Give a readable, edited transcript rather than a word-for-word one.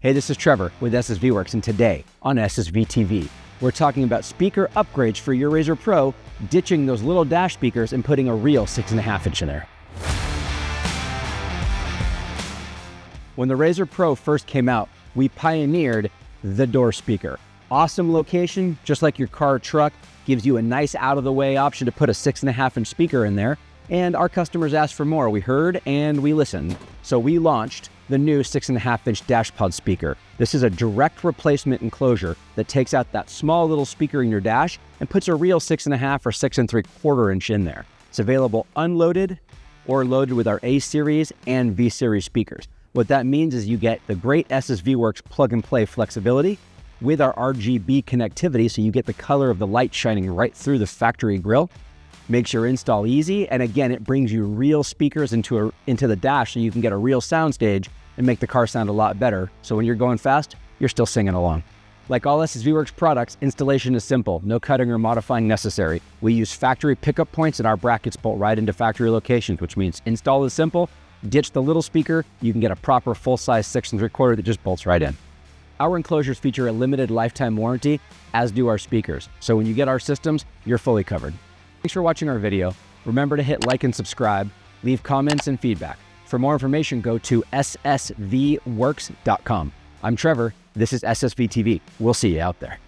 Hey, this is Trevor with SSV Works, and today on SSV TV, we're talking about speaker upgrades for your RZR Pro, ditching those little dash speakers and putting a real 6.5 inch in there. When the RZR Pro first came out, we pioneered the door speaker. Awesome location, just like your car or truck, gives you a nice out-of-the-way option to put a 6.5 inch speaker in there. And our customers asked for more. We heard and we listened. So we launched the new 6.5 inch dash pod speaker. This is a direct replacement enclosure that takes out that small little speaker in your dash and puts a real 6.5 or 6.75 inch in there. It's available unloaded or loaded with our A series and V series speakers. What that means is you get the great SSV Works plug and play flexibility with our RGB connectivity, so you get the color of the light shining right through the factory grille. Makes your install easy, and again, it brings you real speakers into the dash so you can get a real sound stage and make the car sound a lot better. So when you're going fast, you're still singing along. Like all SSV Works products, installation is simple. No cutting or modifying necessary. We use factory pickup points, and our brackets bolt right into factory locations, which means install is simple. Ditch the little speaker, you can get a proper full-size 6.75 that just bolts right in. Our enclosures feature a limited lifetime warranty, as do our speakers. So when you get our systems, you're fully covered. Thanks for watching our video. Remember to hit like and subscribe, leave comments and feedback. For more information, go to ssvworks.com. I'm Trevor, this is SSV TV. We'll see you out there.